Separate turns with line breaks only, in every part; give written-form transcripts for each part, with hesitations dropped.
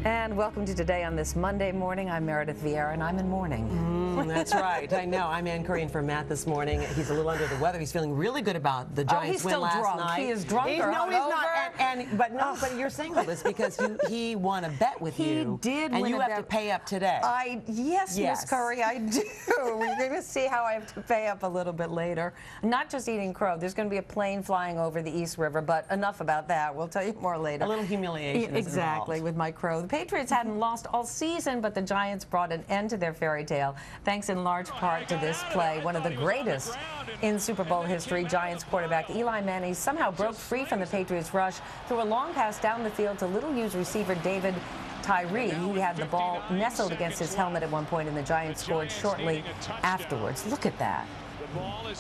And welcome to Today on this Monday morning. I'm Meredith Vieira, and I'm in mourning.
That's right. I know. I'm Ann Curry in for Matt this morning. He's a little under the weather. He's feeling really good about the Giants win last night.
He is drunk.
No, he's not. But you're saying all this because he won a bet with you.
He did,
and you have to pay up today.
Yes, Miss Curry, I do. We're going to see how I have to pay up a little bit later. Not just eating crow. There's going to be a plane flying over the East River, but enough about that. We'll tell you more later.
A little humiliation.
Exactly, with my crow. The Patriots hadn't lost all season, but the Giants brought an end to their fairy tale, thanks in large part to this play, one of the greatest in Super Bowl history. Giants quarterback Eli Manning somehow broke free from the Patriots' rush through a long pass down the field to little-used receiver David Tyree. He had the ball nestled against his helmet at one point, and the Giants scored shortly afterwards. Look at that.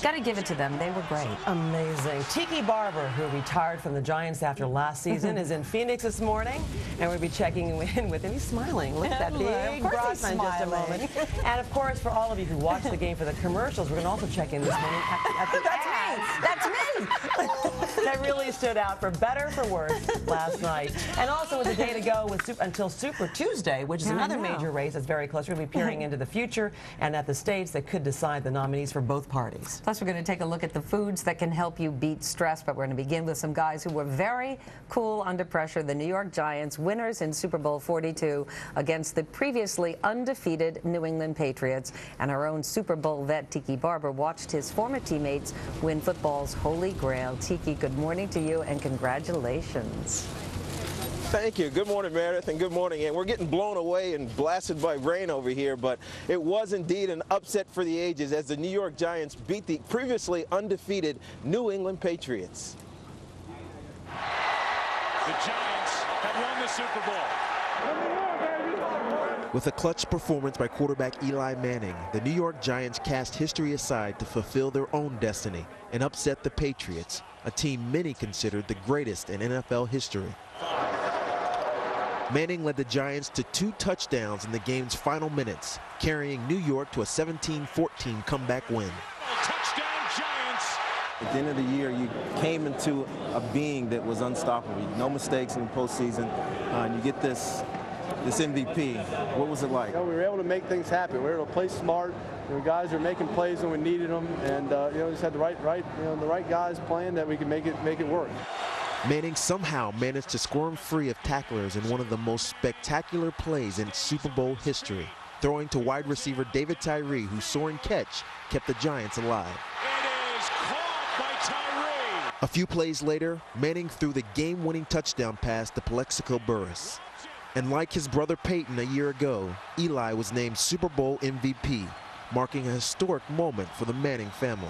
Got to give it to them. They were great.
Amazing. Tiki Barber, who retired from the Giants after last season, is in Phoenix this morning, and we'll be checking in with him. He's smiling. Look at that big broad smile in just a moment. And of course, for all of you who watched the game for the commercials, we're going to also check in this morning at the ads.
That's me.
That really stood out for better or for worse last night. And also with a day to go until Super Tuesday, which is another major race that's very close. We're going to be peering into the future and at the states that could decide the nominees for both parties.
Plus, we're going to take a look at the foods that can help you beat stress, but we're going to begin with some guys who were very cool under pressure. The New York Giants, winners in Super Bowl 42 against the previously undefeated New England Patriots. And our own Super Bowl vet, Tiki Barber, watched his former teammates win football's holy grail. Tiki, good morning to you and congratulations.
Thank you. Good morning, Meredith, and good morning. And we're getting blown away and blasted by rain over here, but it was indeed an upset for the ages as the New York Giants beat the previously undefeated New England Patriots.
The Giants have won the Super Bowl.
With a clutch performance by quarterback Eli Manning, the New York Giants cast history aside to fulfill their own destiny and upset the Patriots, a team many considered the greatest in NFL history. Manning led the Giants to 2 touchdowns in the game's final minutes, carrying New York to a 17-14 comeback win.
Touchdown, Giants!
At the end of the year, you came into a being that was unstoppable. No mistakes in the postseason, and you get this MVP. What was it like?
We were able to make things happen. We were able to play smart. Guys are making plays when we needed them, and just had the right guys playing that we could make it work.
Manning somehow managed to squirm free of tacklers in one of the most spectacular plays in Super Bowl history, throwing to wide receiver David Tyree, whose soaring catch kept the Giants alive.
It is caught by Tyree.
A few plays later, Manning threw the game-winning touchdown pass to Plexico Burress. And like his brother Peyton a year ago, Eli was named Super Bowl MVP, marking a historic moment for the Manning family.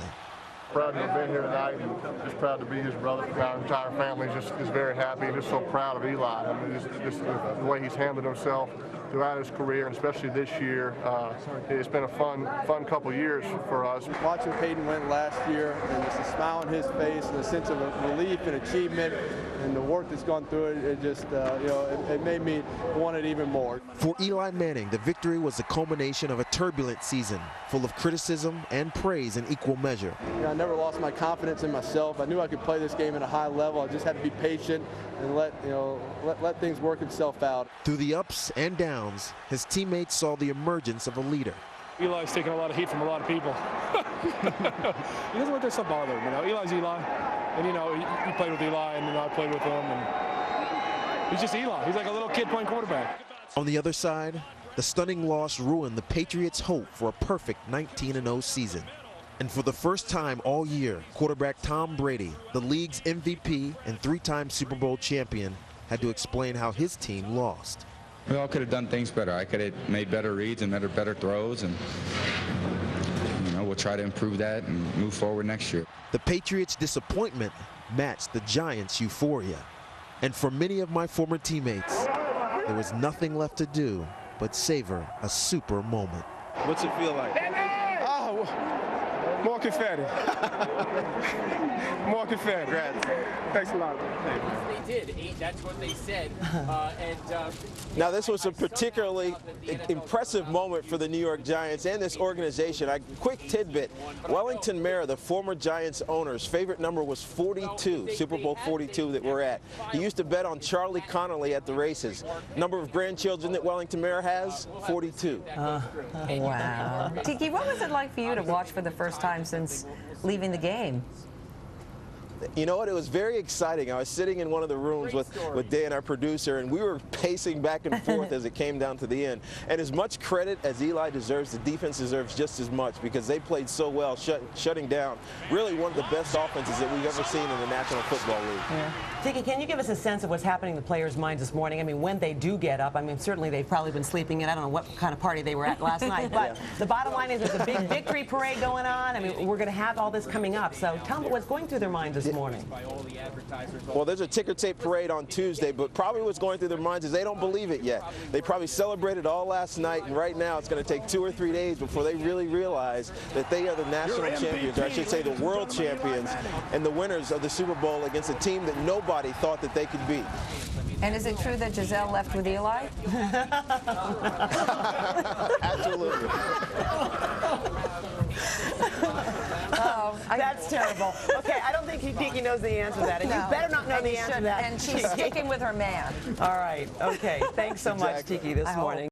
Proud to have been here tonight, and just proud to be his brother. Our entire family is very happy and just so proud of Eli. I mean, just the way he's handled himself throughout his career, and especially this year. It's been a fun couple years for us.
Watching Peyton win last year, and just a smile on his face, and a sense of relief and achievement, and the work that's gone through it, it just, it made me want it even more.
For Eli Manning, the victory was the culmination of a turbulent season, full of criticism and praise in equal measure.
I never lost my confidence in myself. I knew I could play this game at a high level. I just had to be patient and let things work itself out.
Through the ups and downs, his teammates saw the emergence of a leader.
Eli's taking a lot of heat from a lot of people. He doesn't let this stuff bother him. Eli's Eli, and he played with Eli, and I played with him, and he's just Eli. He's like a little kid playing quarterback.
On the other side, the stunning loss ruined the Patriots' hope for a perfect 19-0 season. And for the first time all year, quarterback Tom Brady, the league's MVP and 3-time Super Bowl champion, had to explain how his team lost.
We all could have done things better. I could have made better reads and better throws, and we'll try to improve that and move forward next year.
The Patriots' disappointment matched the Giants' euphoria. And for many of my former teammates, there was nothing left to do but savor a super moment.
What's it feel like?
More confetti. More confetti.
Congrats.
Thanks a lot.
They did. That's what they said.
Now, this was a particularly impressive moment for the New York Giants and this organization. A quick tidbit. Wellington Mara, the former Giants owner's favorite number was 42, Super Bowl 42 that we're at. He used to bet on Charlie Connolly at the races. Number of grandchildren that Wellington Mara has? 42.
Wow. Tiki, what was it like for you to watch for the first time since leaving the game?
You know what? It was very exciting. I was sitting in one of the rooms with Dan, our producer, and we were pacing back and forth as it came down to the end. And as much credit as Eli deserves, the defense deserves just as much because they played so well, shutting down really one of the best offenses that we've ever seen in the National Football League.
Yeah. Tiki, can you give us a sense of what's happening in the players' minds this morning? I mean, when they do get up, I mean, certainly they've probably been sleeping in. I don't know what kind of party they were at last night, but the bottom line is there's a big victory parade going on. I mean, we're going to have all this coming up. So tell me what's going through their minds this morning.
Well, there's a ticker tape parade on Tuesday, but probably what's going through their minds is they don't believe it yet. They probably celebrated all last night, and right now it's going to take 2 or 3 days before they really realize that they are the national champions, or I should say the world champions, and the winners of the Super Bowl against a team that nobody thought that they could beat.
And is it true that Giselle left with Eli?
Absolutely.
That's terrible. Okay, I don't think Tiki knows the answer to that. And you better not know the answer to that.
And she's sticking with her man.
All right. Okay. Thanks so much, Tiki, this morning.